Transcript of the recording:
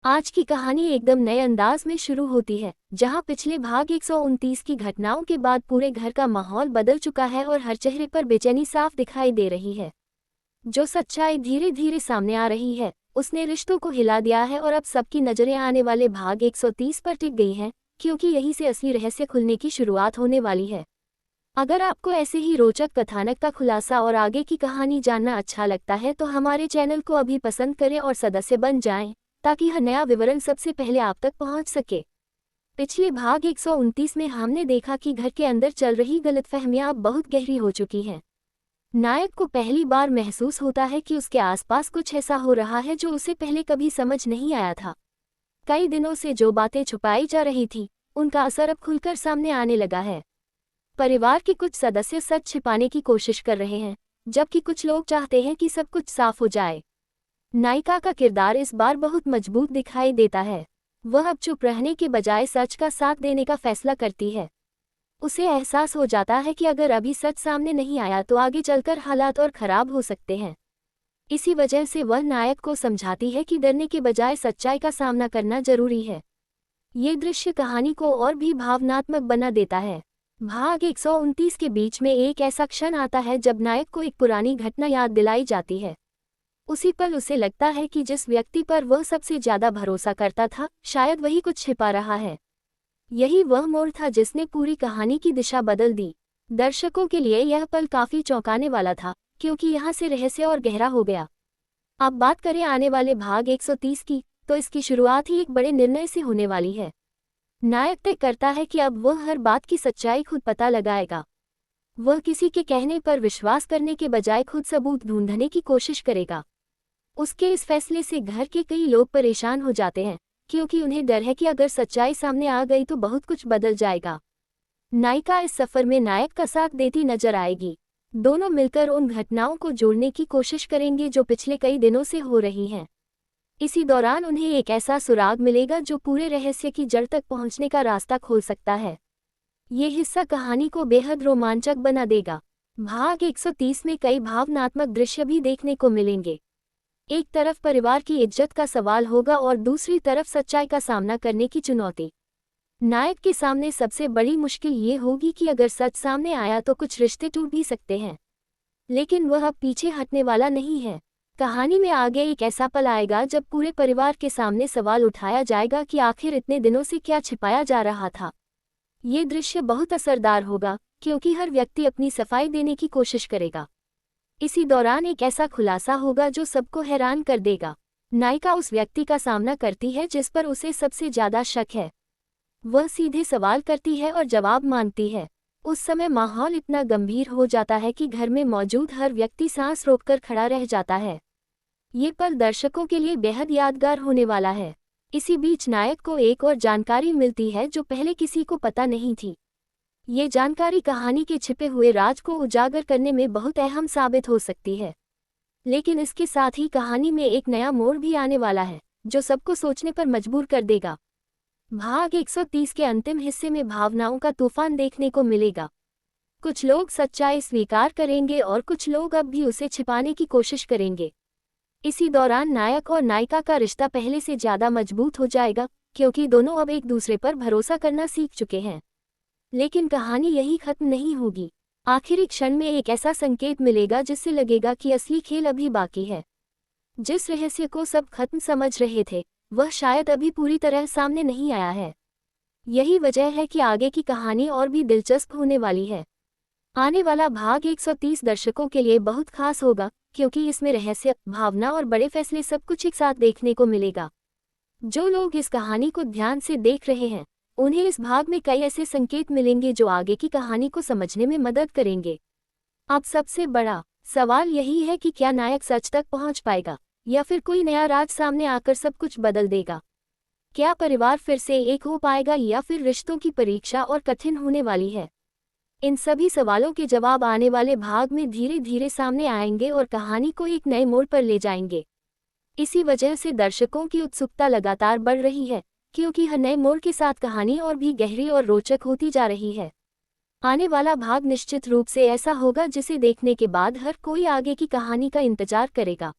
आज की कहानी एकदम नए अंदाज में शुरू होती है, जहां पिछले भाग 129 की घटनाओं के बाद पूरे घर का माहौल बदल चुका है और हर चेहरे पर बेचैनी साफ दिखाई दे रही है। जो सच्चाई धीरे धीरे सामने आ रही है, उसने रिश्तों को हिला दिया है और अब सबकी नजरें आने वाले भाग 130 पर टिक गई हैं, क्योंकि यहीं से असली रहस्य खुलने की शुरुआत होने वाली है। अगर आपको ऐसे ही रोचक कथानक का खुलासा और आगे की कहानी जानना अच्छा लगता है तो हमारे चैनल को अभी पसंद करें और सदस्य बन जाएं, ताकि हर नया विवरण सबसे पहले आप तक पहुंच सके। पिछले भाग 129 में हमने देखा कि घर के अंदर चल रही गलतफहमियां अब बहुत गहरी हो चुकी हैं। नायक को पहली बार महसूस होता है कि उसके आसपास कुछ ऐसा हो रहा है जो उसे पहले कभी समझ नहीं आया था। कई दिनों से जो बातें छुपाई जा रही थी, उनका असर अब खुलकर सामने आने लगा है। परिवार के कुछ सदस्य सच छिपाने की कोशिश कर रहे हैं, जबकि कुछ लोग चाहते हैं कि सब कुछ साफ हो जाए। नायिका का किरदार इस बार बहुत मजबूत दिखाई देता है। वह अब चुप रहने के बजाय सच का साथ देने का फैसला करती है। उसे एहसास हो जाता है कि अगर अभी सच सामने नहीं आया तो आगे चलकर हालात और खराब हो सकते हैं। इसी वजह से वह नायक को समझाती है कि डरने के बजाय सच्चाई का सामना करना जरूरी है। ये दृश्य कहानी को और भी भावनात्मक बना देता है। भाग 129 के बीच में एक ऐसा क्षण आता है जब नायक को एक पुरानी घटना याद दिलाई जाती है। उसी पल उसे लगता है कि जिस व्यक्ति पर वह सबसे ज्यादा भरोसा करता था, शायद वही कुछ छिपा रहा है। यही वह मोड़ था जिसने पूरी कहानी की दिशा बदल दी। दर्शकों के लिए यह पल काफी चौंकाने वाला था, क्योंकि यहाँ से रहस्य और गहरा हो गया। अब बात करें आने वाले भाग 130 की, तो इसकी शुरुआत ही एक बड़े निर्णय से होने वाली है। नायक तय करता है कि अब वह हर बात की सच्चाई खुद पता लगाएगा। वह किसी के कहने पर विश्वास करने के बजाय खुद सबूत ढूंढने की कोशिश करेगा। उसके इस फैसले से घर के कई लोग परेशान हो जाते हैं, क्योंकि उन्हें डर है कि अगर सच्चाई सामने आ गई तो बहुत कुछ बदल जाएगा। नायिका इस सफर में नायक का साथ देती नजर आएगी। दोनों मिलकर उन घटनाओं को जोड़ने की कोशिश करेंगे जो पिछले कई दिनों से हो रही हैं। इसी दौरान उन्हें एक ऐसा सुराग मिलेगा जो पूरे रहस्य की जड़ तक पहुंचने का रास्ता खोल सकता है। ये हिस्सा कहानी को बेहद रोमांचक बना देगा। भाग 130 में कई भावनात्मक दृश्य भी देखने को मिलेंगे। एक तरफ परिवार की इज्जत का सवाल होगा और दूसरी तरफ सच्चाई का सामना करने की चुनौती। नायक के सामने सबसे बड़ी मुश्किल ये होगी कि अगर सच सामने आया तो कुछ रिश्ते टूट भी सकते हैं, लेकिन वह अब पीछे हटने वाला नहीं है। कहानी में आगे एक ऐसा पल आएगा जब पूरे परिवार के सामने सवाल उठाया जाएगा कि आखिर इतने दिनों से क्या छिपाया जा रहा था। ये दृश्य बहुत असरदार होगा, क्योंकि हर व्यक्ति अपनी सफाई देने की कोशिश करेगा। इसी दौरान एक ऐसा खुलासा होगा जो सबको हैरान कर देगा। नायिका उस व्यक्ति का सामना करती है जिस पर उसे सबसे ज्यादा शक है। वह सीधे सवाल करती है और जवाब मांगती है। उस समय माहौल इतना गंभीर हो जाता है कि घर में मौजूद हर व्यक्ति सांस रोककर खड़ा रह जाता है। ये पल दर्शकों के लिए बेहद यादगार होने वाला है। इसी बीच नायक को एक और जानकारी मिलती है जो पहले किसी को पता नहीं थी। ये जानकारी कहानी के छिपे हुए राज को उजागर करने में बहुत अहम साबित हो सकती है। लेकिन इसके साथ ही कहानी में एक नया मोड़ भी आने वाला है, जो सबको सोचने पर मजबूर कर देगा। भाग 130 के अंतिम हिस्से में भावनाओं का तूफान देखने को मिलेगा। कुछ लोग सच्चाई स्वीकार करेंगे और कुछ लोग अब भी उसे छिपाने की कोशिश करेंगे। इसी दौरान नायक और नायिका का रिश्ता पहले से ज्यादा मजबूत हो जाएगा, क्योंकि दोनों अब एक दूसरे पर भरोसा करना सीख चुके हैं। लेकिन कहानी यही खत्म नहीं होगी। आखिरी क्षण में एक ऐसा संकेत मिलेगा जिससे लगेगा कि असली खेल अभी बाकी है। जिस रहस्य को सब खत्म समझ रहे थे, वह शायद अभी पूरी तरह सामने नहीं आया है। यही वजह है कि आगे की कहानी और भी दिलचस्प होने वाली है। आने वाला भाग 130 दर्शकों के लिए बहुत खास होगा, क्योंकि इसमें रहस्य, भावना और बड़े फैसले सब कुछ एक साथ देखने को मिलेगा। जो लोग इस कहानी को ध्यान से देख रहे हैं, उन्हें इस भाग में कई ऐसे संकेत मिलेंगे जो आगे की कहानी को समझने में मदद करेंगे। अब सबसे बड़ा सवाल यही है कि क्या नायक सच तक पहुंच पाएगा, या फिर कोई नया राज सामने आकर सब कुछ बदल देगा। क्या परिवार फिर से एक हो पाएगा, या फिर रिश्तों की परीक्षा और कठिन होने वाली है। इन सभी सवालों के जवाब आने वाले भाग में धीरे धीरे सामने आएंगे और कहानी को एक नए मोड़ पर ले जाएंगे। इसी वजह से दर्शकों की उत्सुकता लगातार बढ़ रही है, क्योंकि हर नए मोड़ के साथ कहानी और भी गहरी और रोचक होती जा रही है। आने वाला भाग निश्चित रूप से ऐसा होगा जिसे देखने के बाद हर कोई आगे की कहानी का इंतजार करेगा।